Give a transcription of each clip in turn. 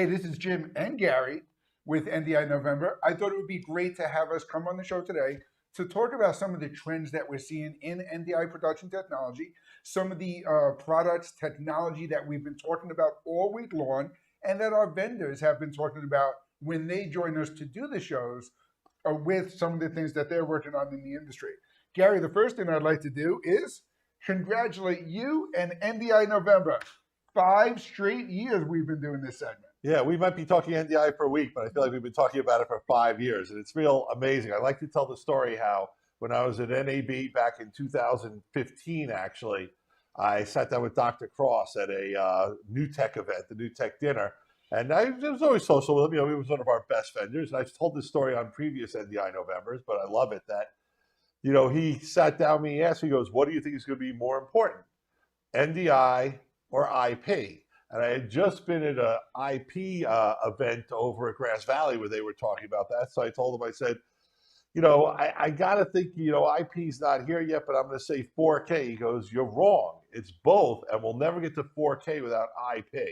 Hey, this is Jim and Gary with NDI November. I thought it would be great to have us come on the show today to talk about some of the trends that we're seeing in NDI production technology, some of the products, technology that we've been talking about all week long, and that our vendors have been talking about when they join us to do the shows with some of the things that they're working on in the industry. Gary, the first thing I'd like to do is congratulate you and NDI November. 5 straight years we've been doing this segment. Yeah, we might be talking NDI for a week, but I feel like we've been talking about it for 5 years, and it's real amazing. I like to tell the story how when I was at NAB back in 2015, actually, I sat down with Dr. Cross at a new tech event, the new tech dinner, and I was always social with him. You know, he was one of our best vendors, and I've told this story on previous NDI Novembers, but I love it that, you know, he sat down with me, he asked me, he goes, what do you think is going to be more important, NDI or IP? And I had just been at an IP event over at Grass Valley where they were talking about that. So I told him, I said, you know, I got to think, you know, IP's not here yet, but I'm going to say 4K. He goes, you're wrong. It's both, and we'll never get to 4K without IP.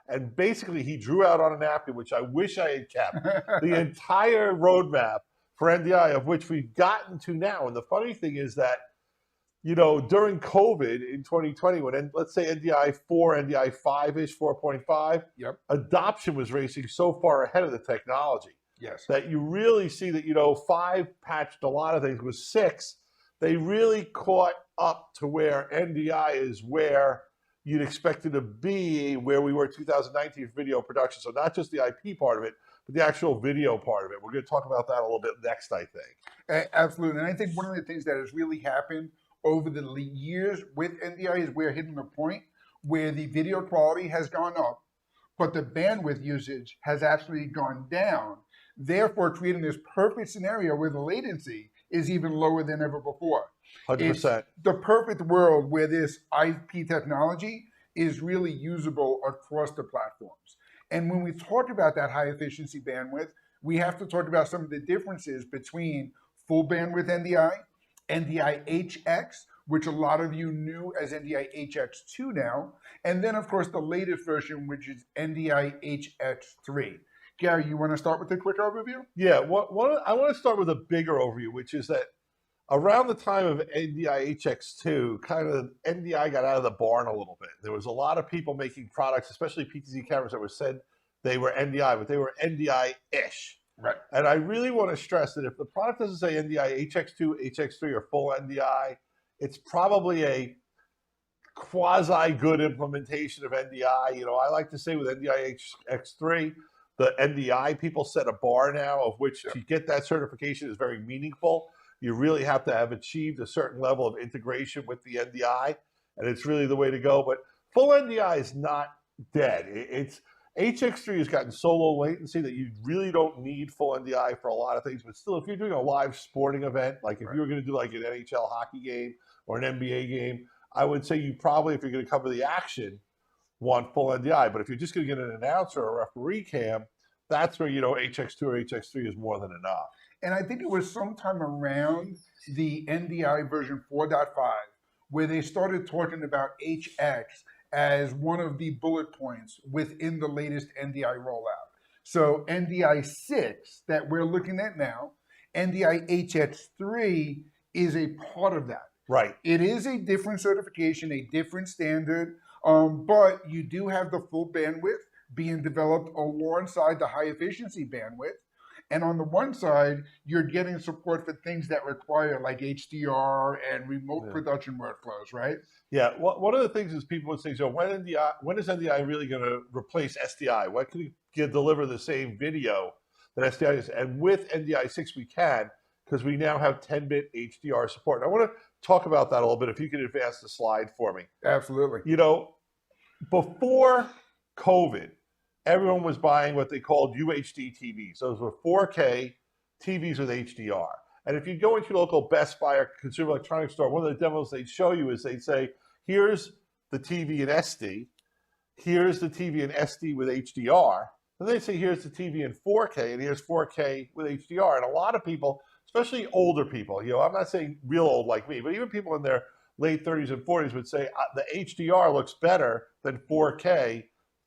And basically, he drew out on a napkin, which I wish I had kept, the entire roadmap for NDI, of which we've gotten to now. And the funny thing is that, you know, during COVID in 2020, when let's say NDI 4, NDI 5-ish, 4.5, Yep. adoption was racing so far ahead of the technology. Yes. That you really see that, you know, 5 patched a lot of things. With 6, they really caught up to where NDI is where you'd expect it to be, where we were in 2019 for video production. So not just the IP part of it, but the actual video part of it. We're going to talk about that a little bit next, I think. Absolutely. And I think one of the things that has really happened over the years with NDI is we're hitting a point where the video quality has gone up, but the bandwidth usage has actually gone down, therefore creating this perfect scenario where the latency is even lower than ever before. 100%. It's the perfect world where this IP technology is really usable across the platforms. And when we talk about that high efficiency bandwidth, we have to talk about some of the differences between full bandwidth NDI, NDI HX, which a lot of you knew as NDI HX2 now, and then of course the latest version, which is NDI HX3. Gary, you want to start with a quick overview? Yeah, I want to start with a bigger overview, which is that around the time of NDI HX2, kind of NDI got out of the barn a little bit. There was a lot of people making products, especially PTZ cameras, that were said they were NDI, but they were NDI-ish. Right. And I really want to stress that if the product doesn't say NDI HX2, HX3, or full NDI, it's probably a quasi-good implementation of NDI. You know, I like to say with NDI HX3, the NDI people set a bar now of which to get that certification is very meaningful. You really have to have achieved a certain level of integration with the NDI, and it's really the way to go. But full NDI is not dead. It's HX3 has gotten so low latency that you really don't need full NDI for a lot of things. But still, if you're doing a live sporting event, like if you were going to do like an NHL hockey game or an NBA game, I would say you probably, if you're going to cover the action, want full NDI. But if you're just going to get an announcer or a referee cam, that's where, you know, HX2 or HX3 is more than enough. And I think it was sometime around the NDI version 4.5 where they started talking about HX as one of the bullet points within the latest NDI rollout. So NDI 6 that we're looking at now, NDI HX3 is a part of that. Right. It is a different certification, a different standard, but you do have the full bandwidth being developed alongside the high efficiency bandwidth. And on the one side, you're getting support for things that require like HDR and remote production workflows, right? Yeah. One of the things is people would say, so when is NDI really going to replace SDI? When can we deliver the same video that SDI is? And with NDI 6, we can, because we now have 10-bit HDR support. And I want to talk about that a little bit. If you could advance the slide for me. Absolutely. You know, before COVID, everyone was buying what they called UHD TVs. Those were 4K TVs with HDR. And if you go into your local Best Buy or consumer electronics store, one of the demos they'd show you is they'd say, here's the TV in SD, here's the TV in SD with HDR, and they'd say, here's the TV in 4K, and here's 4K with HDR. And a lot of people, especially older people, you know, I'm not saying real old like me, but even people in their late 30s and 40s would say, the HDR looks better than 4K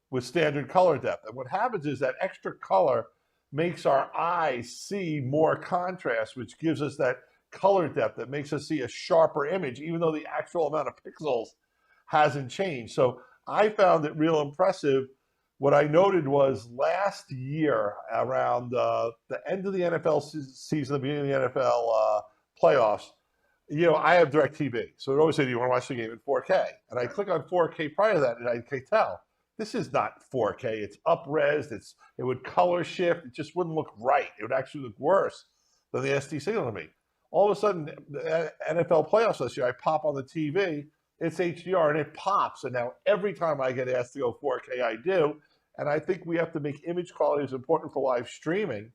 with standard color depth. And what happens is that extra color makes our eyes see more contrast, which gives us that color depth that makes us see a sharper image, even though the actual amount of pixels hasn't changed. So I found it real impressive. What I noted was last year, around the end of the NFL season, the beginning of the NFL playoffs, I have DirecTV. So it always said, do you want to watch the game in 4K? And I click on 4K prior to that, and I can tell this is not 4K. It's up-res. It would color shift. It just wouldn't look right. It would actually look worse than the SD signal to me. All of a sudden, the NFL playoffs this year, I pop on the TV, it's HDR, and it pops. And now every time I get asked to go 4K, I do. And I think we have to make image quality as important for live streaming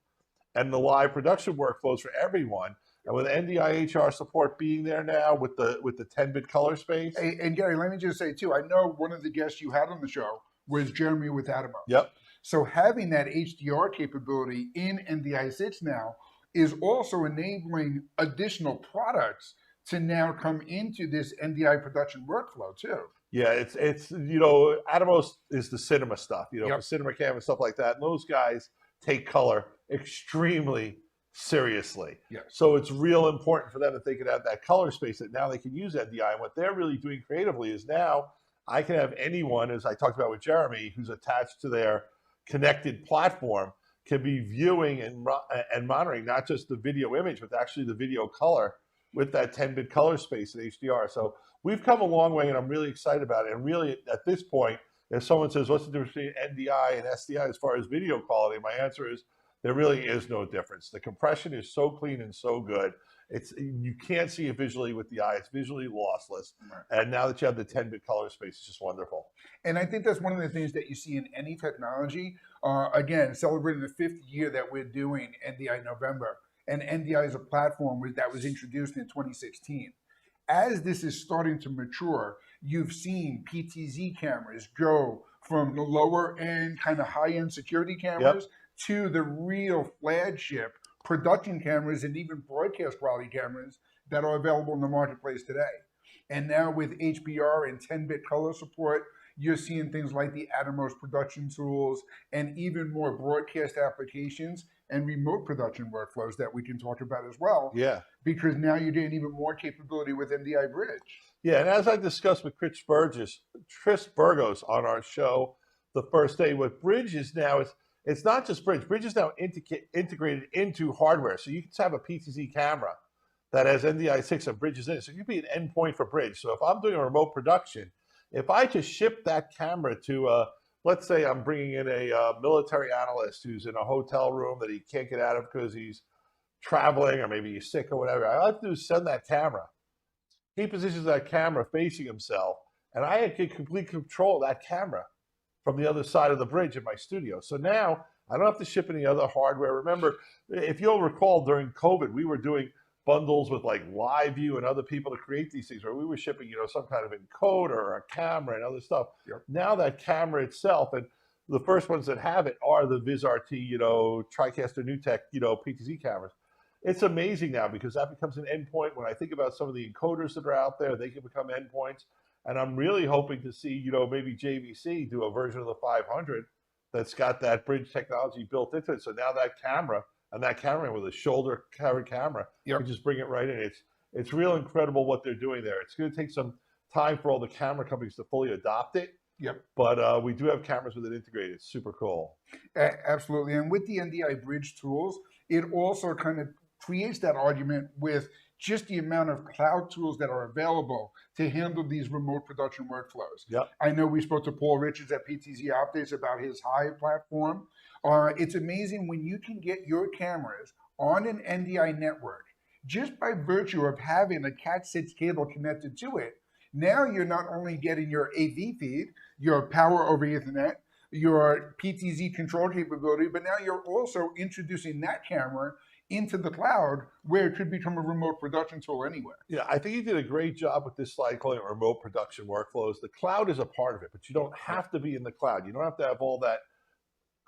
and the live production workflows for everyone. And with NDI HR support being there now with the 10-bit color space. Hey, and Gary, let me just say too, I know one of the guests you had on the show was Jeremy with Attendees. Yep. So having that HDR capability in NDI 6 now is also enabling additional products to now come into this NDI production workflow too. Yeah, it's Atmos is the cinema stuff, Yep. for cinema cam and stuff like that. And those guys take color extremely seriously. Yes. So it's real important for them that they can have that color space that now they can use NDI. And what they're really doing creatively is now I can have anyone, as I talked about with Jeremy, who's attached to their connected platform, can be viewing and monitoring not just the video image, but actually the video color with that 10-bit color space in HDR. So we've come a long way, and I'm really excited about it. And really, at this point, if someone says, what's the difference between NDI and SDI as far as video quality, my answer is there really is no difference. The compression is so clean and so good. You can't see it visually with the eye. It's visually lossless. Right. And now that you have the 10-bit color space, it's just wonderful. And I think that's one of the things that you see in any technology. Again, celebrating the 5th year that we're doing NDI November. And NDI is a platform that was introduced in 2016. As this is starting to mature, you've seen PTZ cameras go from the lower end, kind of high end security cameras to the real flagship production cameras and even broadcast quality cameras that are available in the marketplace today. And now with HBR and 10-bit color support, you're seeing things like the Atmos production tools and even more broadcast applications and remote production workflows that we can talk about as well. Yeah. Because now you're getting even more capability with NDI Bridge. Yeah, and as I discussed with Chris Burgos on our show the first day, what Bridge is now it's not just Bridge. Bridge is now integrated into hardware. So you can have a PTZ camera that has NDI 6 and Bridge is in it. So you can be an endpoint for Bridge. So if I'm doing a remote production, if I just ship that camera to, let's say I'm bringing in a military analyst who's in a hotel room that he can't get out of because he's traveling or maybe he's sick or whatever, all I have to do is send that camera. He positions that camera facing himself, and I get complete control of that camera from the other side of the bridge in my studio. So now I don't have to ship any other hardware. Remember, if you'll recall, during COVID, we were doing bundles with like Live View and other people to create these things where we were shipping, some kind of encoder or a camera and other stuff. Yep. Now that camera itself, and the first ones that have it are the VizRT, TriCaster NewTek, PTZ cameras. It's amazing now because that becomes an endpoint. When I think about some of the encoders that are out there, they can become endpoints. And I'm really hoping to see, maybe JVC do a version of the 500 that's got that bridge technology built into it. So now that camera and that camera with a shoulder carry camera, you can just bring it right in. It's real incredible what they're doing there. It's going to take some time for all the camera companies to fully adopt it. Yep. But we do have cameras with it integrated. It's super cool. Absolutely. And with the NDI Bridge tools, it also kind of creates that argument with just the amount of cloud tools that are available to handle these remote production workflows. Yep. I know we spoke to Paul Richards at PTZ Updates about his Hive platform. It's amazing when you can get your cameras on an NDI network just by virtue of having a Cat6 cable connected to it. Now you're not only getting your AV feed, your power over Ethernet, your PTZ control capability, but now you're also introducing that camera into the cloud where it could become a remote production tool anywhere. Yeah, I think you did a great job with this slide calling it remote production workflows. The cloud is a part of it, but you don't have to be in the cloud. You don't have to have all that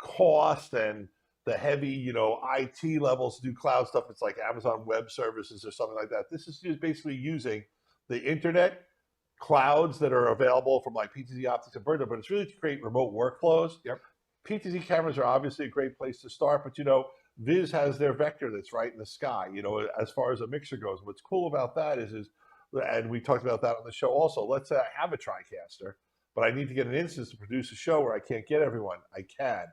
cost and the heavy, IT levels to do cloud stuff. It's like Amazon Web Services or something like that. This is just basically using the internet clouds that are available from like PTZ Optics and Burner, but it's really to create remote workflows. Yep. PTZ cameras are obviously a great place to start, but Viz has their vector that's right in the sky, as far as a mixer goes. What's cool about that is, and we talked about that on the show also, let's say I have a TriCaster, but I need to get an instance to produce a show where I can't get everyone. I can.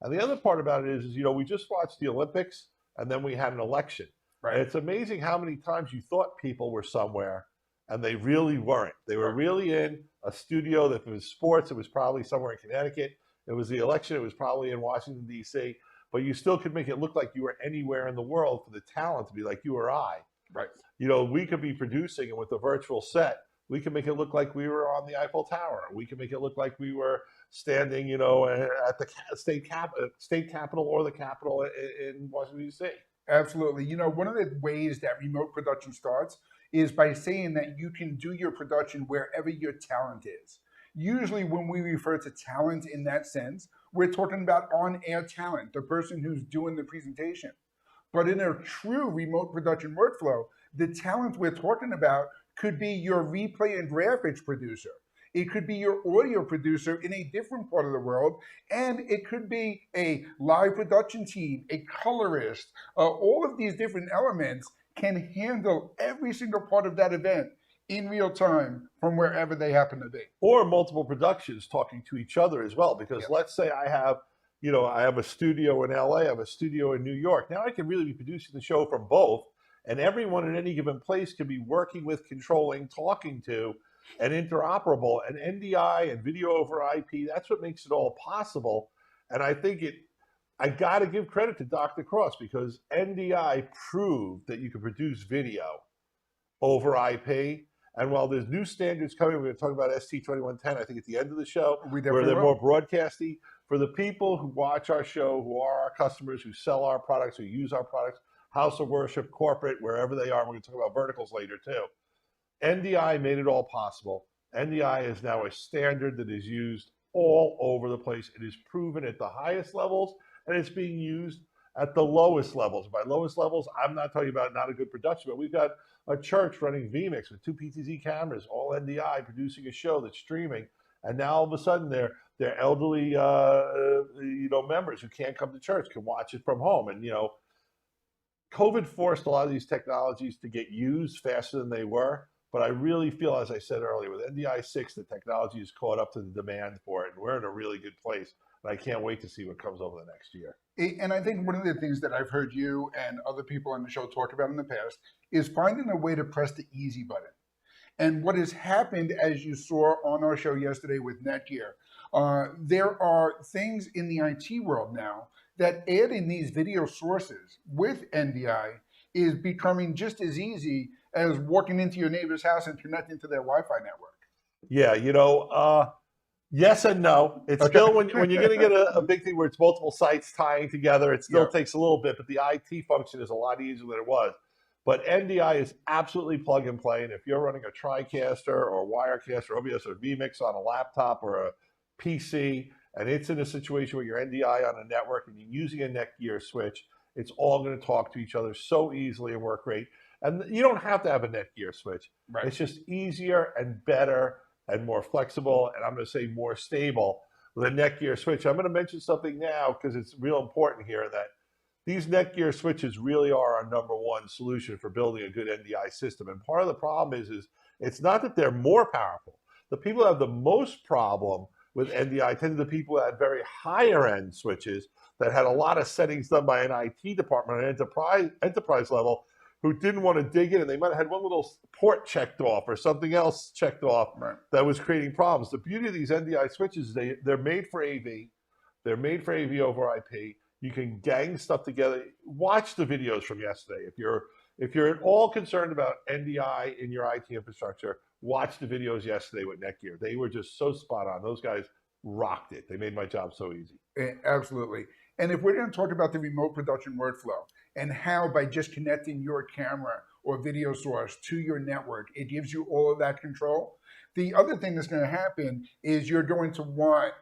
And the other part about it is we just watched the Olympics and then we had an election. Right. And it's amazing how many times you thought people were somewhere and they really weren't. They were really in a studio. If it was sports, it was probably somewhere in Connecticut. It was the election, it was probably in Washington, D.C., but you still could make it look like you were anywhere in the world for the talent to be like you or I. Right. We could be producing, and with a virtual set, we can make it look like we were on the Eiffel Tower. We can make it look like we were standing, at the state capitol or the Capitol in Washington, D.C. Absolutely. One of the ways that remote production starts is by saying that you can do your production wherever your talent is. Usually when we refer to talent in that sense, we're talking about on-air talent, the person who's doing the presentation. But in a true remote production workflow, the talent we're talking about could be your replay and graphics producer. It could be your audio producer in a different part of the world, and it could be a live production team, a colorist. All of these different elements can handle every single part of that event in real time from wherever they happen to be. Or multiple productions talking to each other as well, because let's say I have a studio in LA, I have a studio in New York. Now I can really be producing the show from both, and everyone in any given place can be working with, controlling, talking to, and interoperable. And NDI and video over IP, that's what makes it all possible. And I think I got to give credit to Dr. Cross, because NDI proved that you can produce video over IP. And while there's new standards coming, we're going to talk about ST2110, I think, at the end of the show, where they're more broadcasty. For the people who watch our show, who are our customers, who sell our products, who use our products, house of worship, corporate, wherever they are, we're going to talk about verticals later too. NDI made it all possible. NDI is now a standard that is used all over the place. It is proven at the highest levels, and it's being used at the lowest levels. By lowest levels, I'm not talking about not a good production, but we've got a church running vMix with 2 PTZ cameras, all NDI, producing a show that's streaming. And now all of a sudden they're elderly, members who can't come to church can watch it from home. And, COVID forced a lot of these technologies to get used faster than they were. But I really feel, as I said earlier, with NDI 6, the technology has caught up to the demand for it. And we're in a really good place. And I can't wait to see what comes over the next year. And I think one of the things that I've heard you and other people on the show talk about in the past is finding a way to press the easy button. And what has happened, as you saw on our show yesterday with Netgear, there are things in the IT world now that adding these video sources with NDI is becoming just as easy as walking into your neighbor's house and connecting to their Wi-Fi network. Yeah, yes and no. It's still, when you're going to get a big thing where it's multiple sites tying together, it still takes a little bit, but the IT function is a lot easier than it was. But NDI is absolutely plug and play. And if you're running a TriCaster or Wirecaster or OBS or vMix on a laptop or a PC, and it's in a situation where you're NDI on a network and you're using a Netgear switch, it's all going to talk to each other so easily and work great. And you don't have to have a Netgear switch. Right. It's just easier and better and more flexible, and I'm going to say more stable with a Netgear switch. I'm going to mention something now because it's real important here, that these Netgear switches really are our #1 solution for building a good NDI system. And part of the problem is it's not that they're more powerful. The people who have the most problem with NDI tend to be the people that had very higher end switches that had a lot of settings done by an IT department at enterprise level, who didn't want to dig in, and they might have had one little port checked off or something else checked off that was creating problems. The beauty of these NDI switches is they're made for AV. They're made for AV over IP. You can gang stuff together. Watch the videos from yesterday. If you're at all concerned about NDI in your IT infrastructure, watch the videos yesterday with Netgear. They were just so spot on. Those guys rocked it. They made my job so easy. Absolutely. And if we're going to talk about the remote production workflow and how by just connecting your camera or video source to your network, it gives you all of that control. The other thing that's going to happen is you're going to want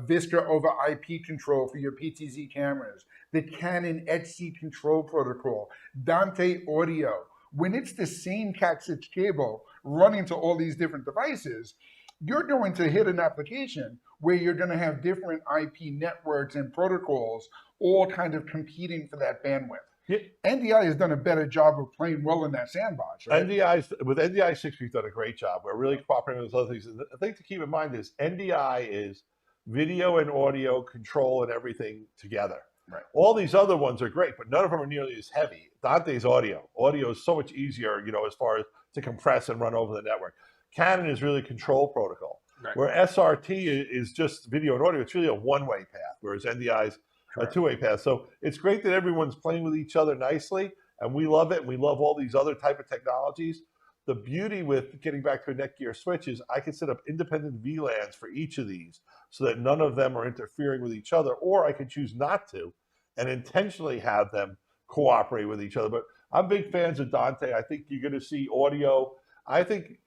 Vista over IP control for your PTZ cameras, the Canon XC control protocol, Dante audio. When it's the same Cat6 cable running to all these different devices, you're going to hit an application where you're going to have different IP networks and protocols all kind of competing for that bandwidth. Yeah. NDI has done a better job of playing well in that sandbox, right? With NDI 6, we've done a great job. We're really cooperating with those other things. And the thing to keep in mind is NDI is video and audio control and everything together. Right. All these other ones are great, but none of them are nearly as heavy. Dante's audio. Audio is so much easier, as far as to compress and run over the network. Canon is really control protocol. Right. Where SRT is just video and audio, it's really a one-way path, whereas NDI is a two-way path. So it's great that everyone's playing with each other nicely, and we love it, and we love all these other type of technologies. The beauty with getting back to a Netgear switch is I can set up independent VLANs for each of these so that none of them are interfering with each other, or I could choose not to and intentionally have them cooperate with each other. But I'm big fans of Dante. I think you're going to see audio. I think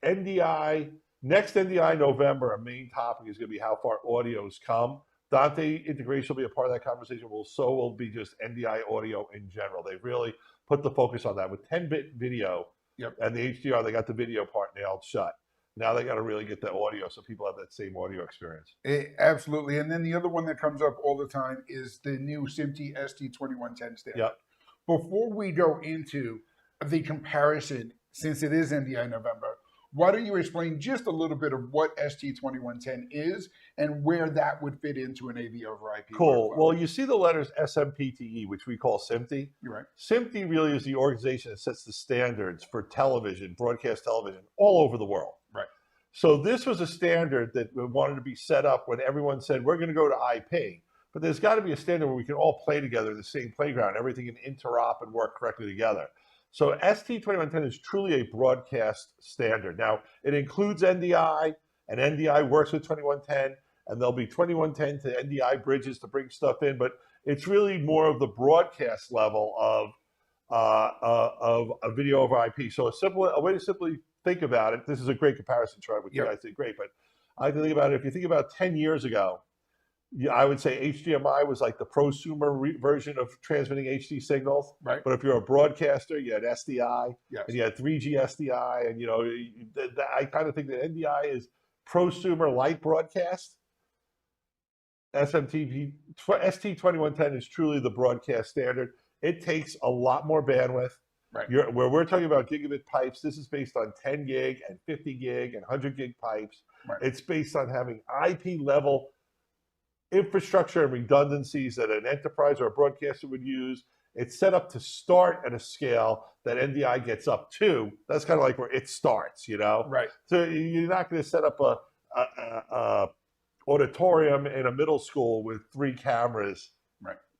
next NDI November, our main topic is going to be how far audio's come. Dante integration will be a part of that conversation. So will be just NDI audio in general. They've really put the focus on that. With 10-bit video and the HDR, they got the video part nailed shut. Now they got to really get the audio so people have that same audio experience. Absolutely. And then the other one that comes up all the time is the new SMPTE ST2110 standard. Yep. Before we go into the comparison, since it is NDI November, why don't you explain just a little bit of what ST2110 is and where that would fit into an AV over IP? Cool. workflow? Well, you see the letters SMPTE, which we call SMPTE. You're right. SMPTE really is the organization that sets the standards for television, broadcast television, all over the world. Right. So this was a standard that wanted to be set up when everyone said, we're going to go to IP. But there's got to be a standard where we can all play together in the same playground, everything can interop and work correctly together. So ST2110 is truly a broadcast standard. Now, it includes NDI, and NDI works with 2110, and there'll be 2110 to NDI bridges to bring stuff in, but it's really more of the broadcast level of a video over IP. So a way to simply think about it, this is a great comparison chart, which you guys did great, but I can think about it, if you think about 10 years ago, I would say HDMI was like the prosumer version of transmitting HD signals. Right. But if you're a broadcaster, you had SDI, Yes. and you had 3G SDI, and I kind of think that NDI is prosumer light broadcast. ST2110 is truly the broadcast standard. It takes a lot more bandwidth. Right. Where we're talking about gigabit pipes, this is based on 10 gig and 50 gig and 100 gig pipes. Right. It's based on having IP level infrastructure and redundancies that an enterprise or a broadcaster would use. It's set up to start at a scale that NDI gets up to. That's kind of like where it starts, Right. So you're not going to set up a auditorium in a middle school with 3 cameras,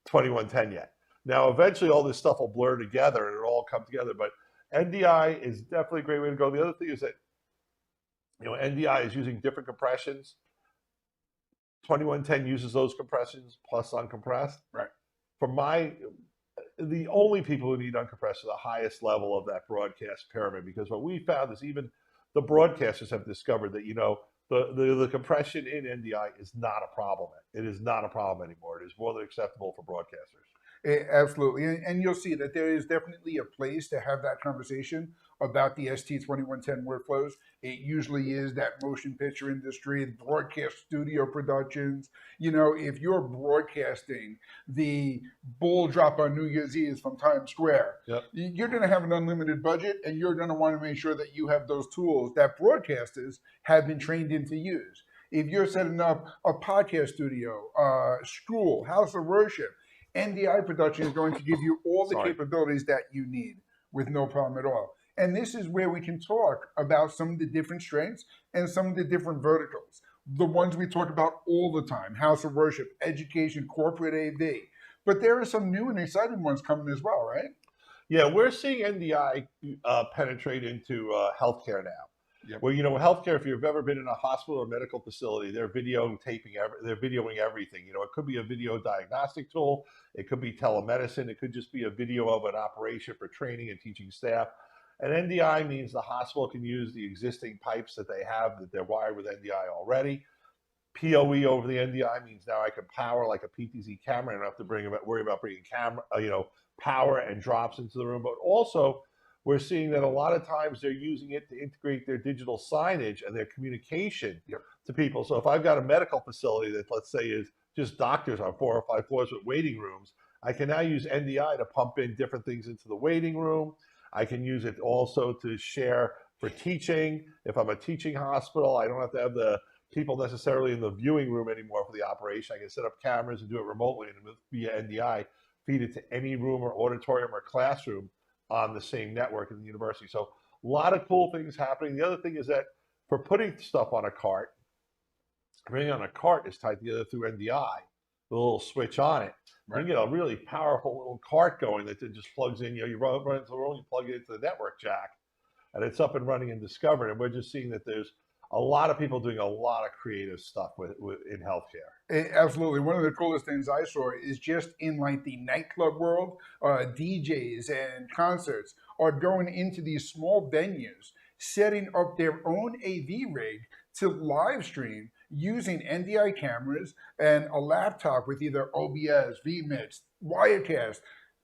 2110 yet. Now, eventually all this stuff will blur together and it'll all come together, but NDI is definitely a great way to go. The other thing is that, NDI is using different compressions. 2110 uses those compressions plus uncompressed. Right. The only people who need uncompressed are the highest level of that broadcast pyramid, because what we found is even the broadcasters have discovered that, the compression in NDI is not a problem. It is not a problem anymore. It is more than acceptable for broadcasters. Absolutely. And you'll see that there is definitely a place to have that conversation about the ST2110 workflows. It usually is that motion picture industry, broadcast studio productions. If you're broadcasting the ball drop on New Year's Eve from Times Square, you're going to have an unlimited budget, and you're going to want to make sure that you have those tools that broadcasters have been trained in to use. If you're setting up a podcast studio, school, house of worship, NDI production is going to give you all the capabilities that you need with no problem at all. And this is where we can talk about some of the different strengths and some of the different verticals. The ones we talk about all the time: house of worship, education, corporate AV. But there are some new and exciting ones coming as well, right? Yeah, we're seeing NDI penetrate into healthcare now. Yep. Well, healthcare, if you've ever been in a hospital or medical facility, they're videoing everything. It could be a video diagnostic tool. It could be telemedicine. It could just be a video of an operation for training and teaching staff. And NDI means the hospital can use the existing pipes that they have, that they're wired with NDI already. PoE over the NDI means now I can power like a PTZ camera. I don't have to worry about bringing power and drops into the room. But also, we're seeing that a lot of times they're using it to integrate their digital signage and their communication to people. So if I've got a medical facility that, let's say, is just doctors on 4 or 5 floors with waiting rooms, I can now use NDI to pump in different things into the waiting room. I can use it also to share for teaching. If I'm a teaching hospital, I don't have to have the people necessarily in the viewing room anymore for the operation. I can set up cameras and do it remotely and via NDI, feed it to any room or auditorium or classroom on the same network in the university. So a lot of cool things happening. The other thing is that for putting stuff on a cart, bringing on a cart is tied together through NDI, the little switch on it. Right. You can get a really powerful little cart going that just plugs in. You run into the room, you plug it into the network jack, and it's up and running and discovered. And we're just seeing that there's a lot of people doing a lot of creative stuff in healthcare. Absolutely. One of the coolest things I saw is just in like the nightclub world, DJs and concerts are going into these small venues, setting up their own AV rig to live stream using NDI cameras and a laptop with either OBS, vMix, Wirecast,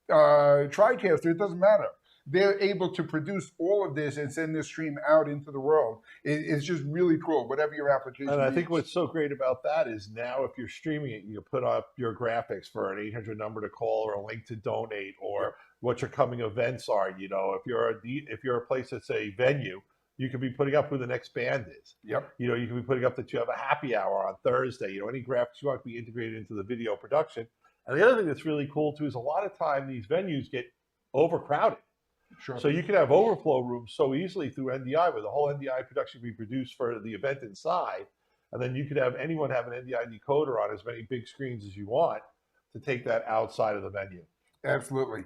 TriCaster, it doesn't matter. They're able to produce all of this and send this stream out into the world. It's just really cool, whatever your application And I needs. think what's so great about that is now if you're streaming it, you put up your graphics for an 800 number to call or a link to donate or what your coming events are. You know, if you're a place that's a venue, you could be putting up who the next band is. Yep. You know, you can be putting up that you have a happy hour on Thursday. You know, any graphics you want to be integrated into the video production. And the other thing that's really cool too is a lot of time these venues get overcrowded. Sure. So you can have overflow rooms so easily through NDI where the whole NDI production can be produced for the event inside. And then you could have anyone have an NDI decoder on as many big screens as you want to take that outside of the venue. Absolutely.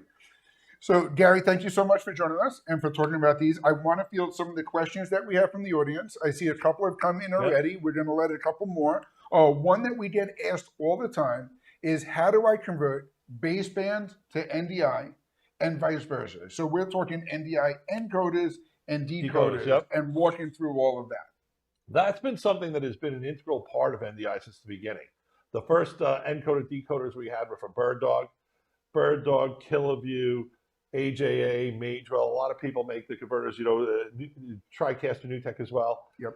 So Gary, thank you so much for joining us and for talking about these. I want to field some of the questions that we have from the audience. I see a couple have come in already. We're going to let a couple more. One that we get asked all the time is how do I convert baseband to NDI? And vice versa. So we're talking NDI encoders and decoders and walking through all of that. That's been something that has been an integral part of NDI since the beginning. The first encoder decoders we had were for Bird-Dog, Kiloview, AJA, Madrel. A lot of people make the converters, you know, TriCaster, NewTek as well. Yep.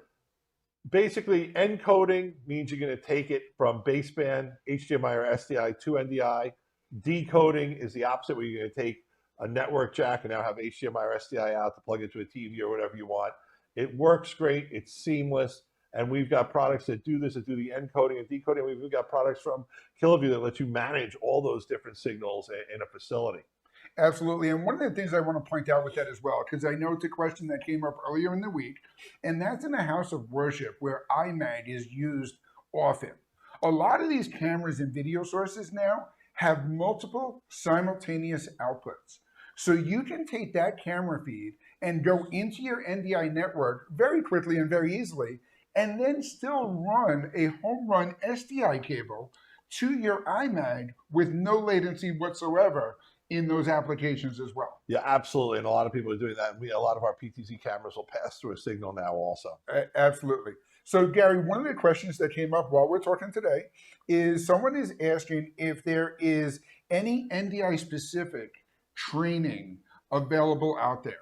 Basically, encoding means you're going to take it from baseband, HDMI or SDI to NDI. Decoding is the opposite, where you're going to take a network jack and now have HDMI or SDI out to plug into a TV or whatever you want. It works great. It's seamless. And we've got products that do this, that do the encoding and decoding. We've got products from Kiloview that let you manage all those different signals in a facility. Absolutely. And one of the things I want to point out with that as well, because I know it's a question that came up earlier in the week, and that's in a house of worship where iMag is used often. A lot of these cameras and video sources now have multiple simultaneous outputs. So you can take that camera feed and go into your NDI network very quickly and very easily, and then still run a home run SDI cable to your iMag with no latency whatsoever in those applications as well. Yeah, absolutely. And a lot of people are doing that. A lot of our PTZ cameras will pass through a signal now also. Absolutely. So Gary, one of the questions that came up while we're talking today is someone is asking if there is any NDI specific training available out there.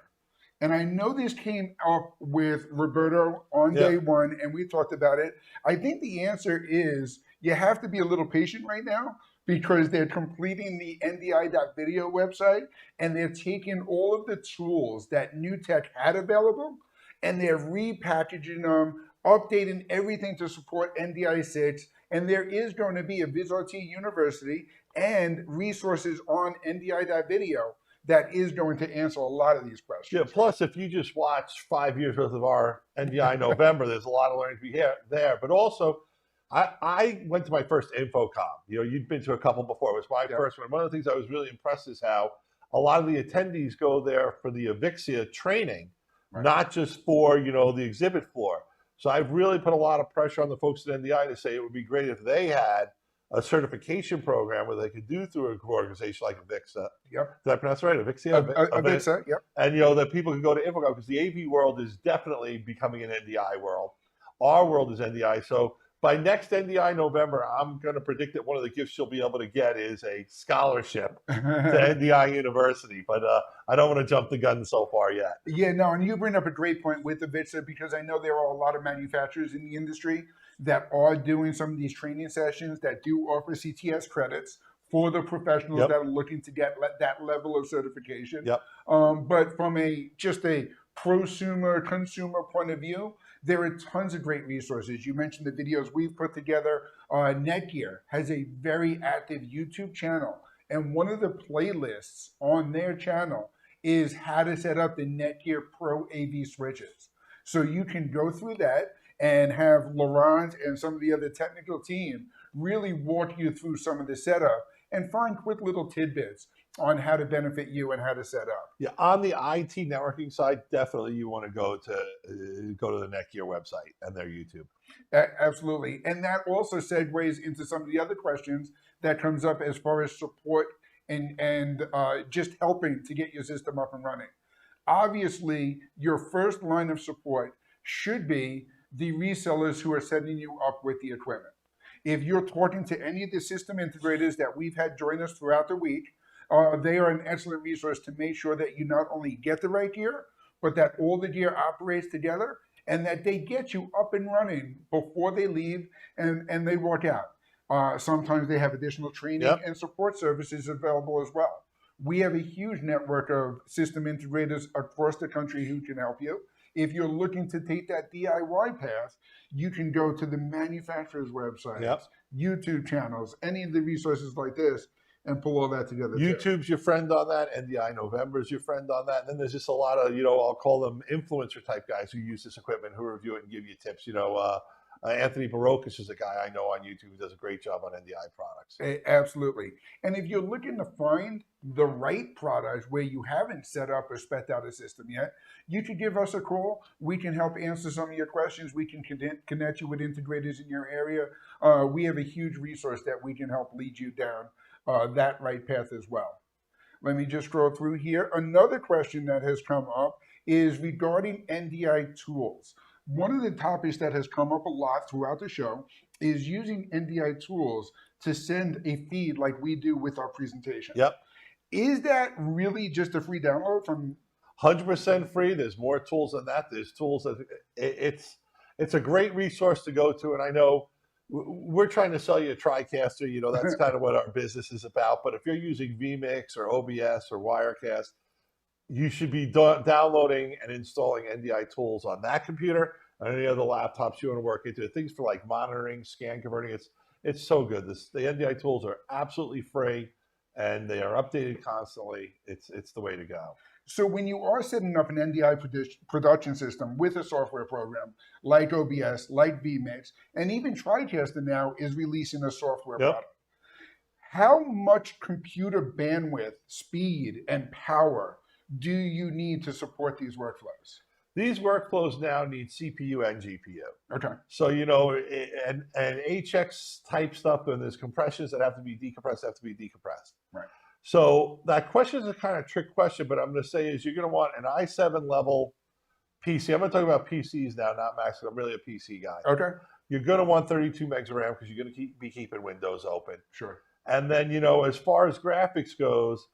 And I know this came up with Roberto on day one, and we talked about it. I think the answer is you have to be a little patient right now because they're completing the NDI.video website and they're taking all of the tools that NewTek had available and they're repackaging them, updating everything to support NDI 6. And there is going to be a VisRT University and resources on NDI.video that is going to answer a lot of these questions. Yeah, plus if you just watch 5 years worth of our NDI November, there's a lot of learning to be there. But also, I went to my first InfoCom. You know, you'd been to a couple before. It was my first one. One of the things I was really impressed is how a lot of the attendees go there for the Avixia training, not just for, you know, the exhibit floor. So I've really put a lot of pressure on the folks at NDI to say it would be great if they had a certification program where they could do through an organization like Avixa. Yep. Did I pronounce it right? Avixia? Avixa, yep. And, you know, that people can go to InfoCom because the AV world is definitely becoming an NDI world. Our world is NDI. So by next NDI November, I'm going to predict that one of the gifts you'll be able to get is a scholarship to NDI University. But I don't want to jump the gun so far yet. Yeah, no, and you bring up a great point with the VITSA, because I know there are a lot of manufacturers in the industry that are doing some of these training sessions that do offer CTS credits for the professionals that are looking to get that level of certification. But from just a prosumer, consumer point of view, there are tons of great resources. You mentioned the videos we've put together. Netgear has a very active YouTube channel, and one of the playlists on their channel is how to set up the Netgear Pro AV switches. So you can go through that and have Laurent and some of the other technical team really walk you through some of the setup and find quick little tidbits on how to benefit you and how to set up. Yeah, on the IT networking side, definitely you want to go to the Netgear website and their YouTube. Absolutely. And that also segues into some of the other questions that comes up as far as support and just helping to get your system up and running. Obviously, your first line of support should be the resellers who are setting you up with the equipment. If you're talking to any of the system integrators that we've had join us throughout the week, they are an excellent resource to make sure that you not only get the right gear, but that all the gear operates together and that they get you up and running before they leave and they walk out. Sometimes they have additional training and support services available as well. We have a huge network of system integrators across the country who can help you. If you're looking to take that DIY path, you can go to the manufacturer's websites, YouTube channels, any of the resources like this, and pull all that together. YouTube's your friend on that. NDI November is your friend on that. And then there's just a lot of, I'll call them influencer type guys who use this equipment, who review it and give you tips. Anthony Barocas is a guy I know on YouTube who does a great job on NDI products. Absolutely. And if you're looking to find the right product where you haven't set up or spec out a system yet, you can give us a call. We can help answer some of your questions. We can connect you with integrators in your area. We have a huge resource that we can help lead you down that right path as well. Let me just scroll through here. Another question that has come up is regarding NDI tools. One of the topics that has come up a lot throughout the show is using NDI tools to send a feed like we do with our presentation. Is that really just a free download from? 100% free. There's more tools than that. There's tools that it's a great resource to go to. And I know we're trying to sell you a TriCaster. That's kind of what our business is about. But if you're using vMix or OBS or Wirecast, you should be downloading and installing NDI tools on that computer and any other laptops you want to work into. Things for like monitoring, scan converting. It's so good. The NDI tools are absolutely free and they are updated constantly. It's the way to go. So when you are setting up an NDI production system with a software program like OBS, like vMix, and even TriCaster now is releasing a software product, how much computer bandwidth, speed, and power do you need to support these workflows? These workflows now need CPU and GPU. Okay. So, and HX type stuff, and there's compressions that have to be decompressed, Right. So that question is a kind of trick question, but I'm going to say is you're going to want an i7 level PC. I'm going to talk about PCs now, not Macs. I'm really a PC guy. Okay. You're going to want 32 megs of RAM because you're going to be keeping Windows open. Sure. And then, as far as graphics goes,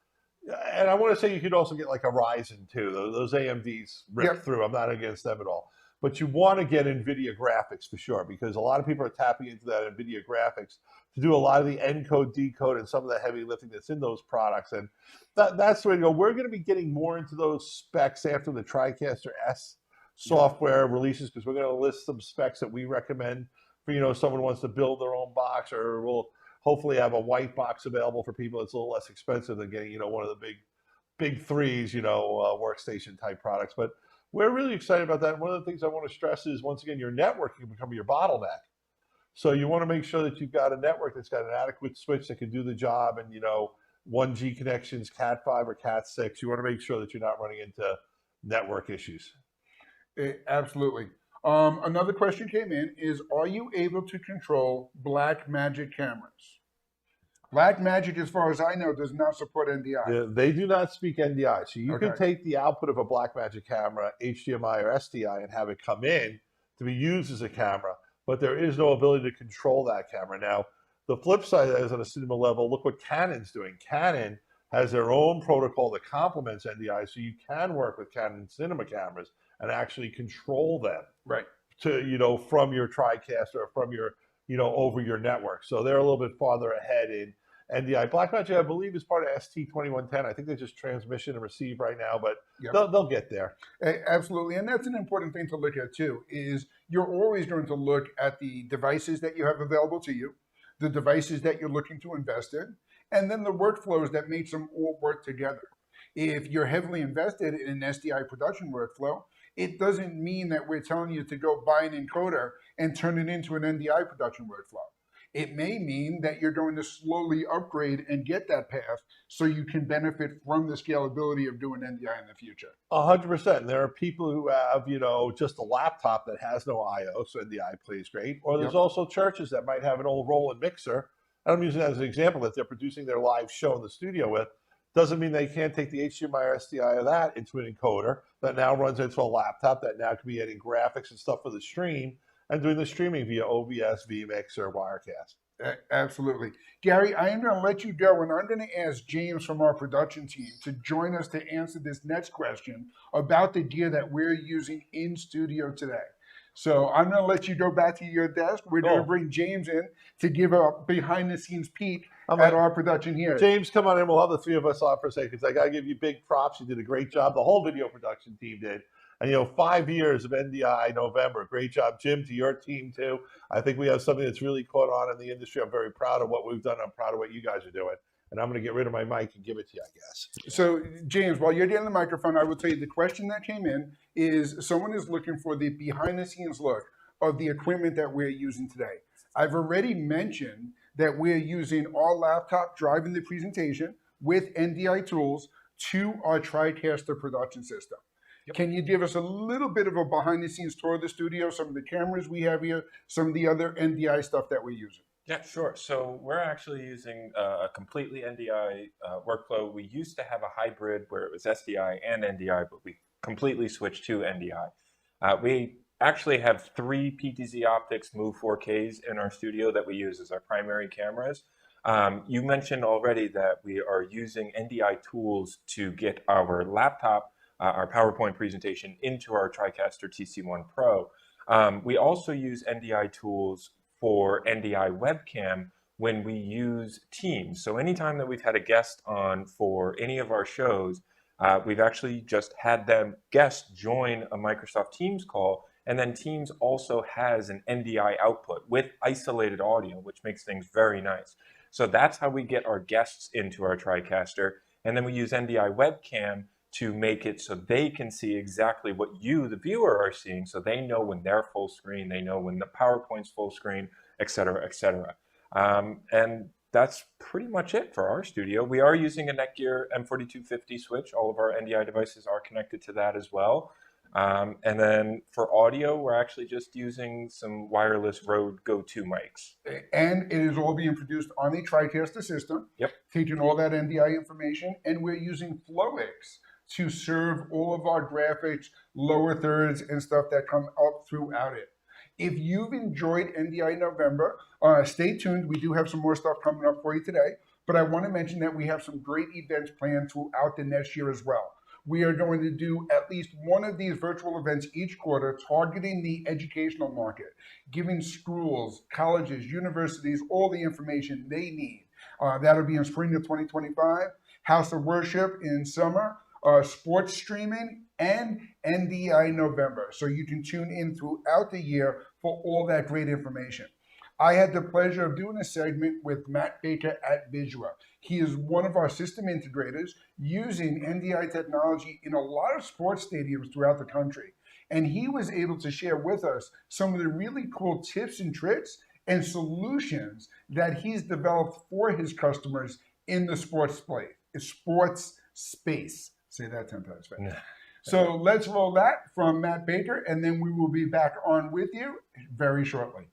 and I want to say you could also get like a Ryzen too. Those AMDs rip through. I'm not against them at all. But you want to get NVIDIA graphics for sure, because a lot of people are tapping into that NVIDIA graphics to do a lot of the encode, decode, and some of the heavy lifting that's in those products. And that's the way to go. We're going to be getting more into those specs after the TriCaster S software releases, because we're going to list some specs that we recommend for, someone who wants to build their own box, or we'll hopefully have a white box available for people that's a little less expensive than getting, one of the big threes, workstation type products. But we're really excited about that. One of the things I want to stress is, once again, your network can become your bottleneck. So you want to make sure that you've got a network that's got an adequate switch that can do the job, and 1G connections, Cat5 or Cat6. You want to make sure that you're not running into network issues. Absolutely. Another question came in is, are you able to control Blackmagic cameras? Blackmagic, as far as I know, does not support NDI. Yeah, they do not speak NDI. So you can take the output of a Blackmagic camera, HDMI or SDI, and have it come in to be used as a camera. but there is no ability to control that camera. Now, the flip side is on a cinema level, look what Canon's doing. Canon has their own protocol that complements NDI, so you can work with Canon cinema cameras and actually control them Right. to, from your TriCaster or from your, over your network. So they're a little bit farther ahead in NDI. Blackmagic, I believe, is part of ST2110. I think they're just transmission and receive right now, but Yep. they'll get there. Absolutely. And that's an important thing to look at too, is you're always going to look at the devices that you have available to you, the devices that you're looking to invest in, and then the workflows that make them all work together. If you're heavily invested in an SDI production workflow, it doesn't mean that we're telling you to go buy an encoder and turn it into an NDI production workflow. It may mean that you're going to slowly upgrade and get that path so you can benefit from the scalability of doing NDI in the future. 100%. There are people who have, just a laptop that has no I/O, so NDI plays great. Or there's also churches that might have an old rolling mixer. And I'm using that as an example that they're producing their live show in the studio with. Doesn't mean they can't take the HDMI or SDI of that into an encoder that now runs into a laptop that now can be adding graphics and stuff for the stream and doing the streaming via OBS, vMix, or Wirecast. Absolutely. Gary, I am going to let you go, and I'm going to ask James from our production team to join us to answer this next question about the gear that we're using in studio today. So I'm going to let you go back to your desk. We're going to bring James in to give a behind-the-scenes peek at our production here. James, come on in. We'll have the three of us on for a second because I got to give you big props. You did a great job. The whole video production team did. And, 5 years of NDI November. Great job, Jim, to your team, too. I think we have something that's really caught on in the industry. I'm very proud of what we've done. I'm proud of what you guys are doing. And I'm going to get rid of my mic and give it to you, I guess. So, James, while you're getting the microphone, I will tell you the question that came in is someone is looking for the behind-the-scenes look of the equipment that we're using today. I've already mentioned that we're using our laptop driving the presentation with NDI tools to our TriCaster production system. Yep. Can you give us a little bit of a behind-the-scenes tour of the studio, some of the cameras we have here, some of the other NDI stuff that we're using? Yeah, sure. So we're actually using a completely NDI workflow. We used to have a hybrid where it was SDI and NDI, but we completely switched to NDI. We actually have 3 PTZ optics Move 4Ks in our studio that we use as our primary cameras. You mentioned already that we are using NDI tools to get our laptop, our PowerPoint presentation into our TriCaster TC1 Pro. We also use NDI tools for NDI webcam when we use Teams. So anytime that we've had a guest on for any of our shows, we've actually just had them guests join a Microsoft Teams call, and then Teams also has an NDI output with isolated audio, which makes things very nice. So that's how we get our guests into our TriCaster, and then we use NDI webcam to make it so they can see exactly what you, the viewer, are seeing, so they know when they're full screen, they know when the PowerPoint's full screen, et cetera, et cetera. And that's pretty much it for our studio. We are using a Netgear M4250 switch. All of our NDI devices are connected to that as well. And then for audio, we're actually just using some wireless Rode Go 2 mics. And it is all being produced on the TriCaster system, taking all that NDI information, and we're using FlowX to serve all of our graphics, lower thirds, and stuff that come up throughout it. If you've enjoyed NDI November, stay tuned. We do have some more stuff coming up for you today, but I want to mention that we have some great events planned throughout the next year as well. We are going to do at least one of these virtual events each quarter targeting the educational market, giving schools, colleges, universities all the information they need. That'll be in spring of 2025, House of Worship in summer, sports streaming, and NDI November. So you can tune in throughout the year for all that great information. I had the pleasure of doing a segment with Matt Baker at Visua. He is one of our system integrators using NDI technology in a lot of sports stadiums throughout the country. And he was able to share with us some of the really cool tips and tricks and solutions that he's developed for his customers in the sports space. Say that 10 times fast. So let's roll that from Matt Baker, and then we will be back on with you very shortly.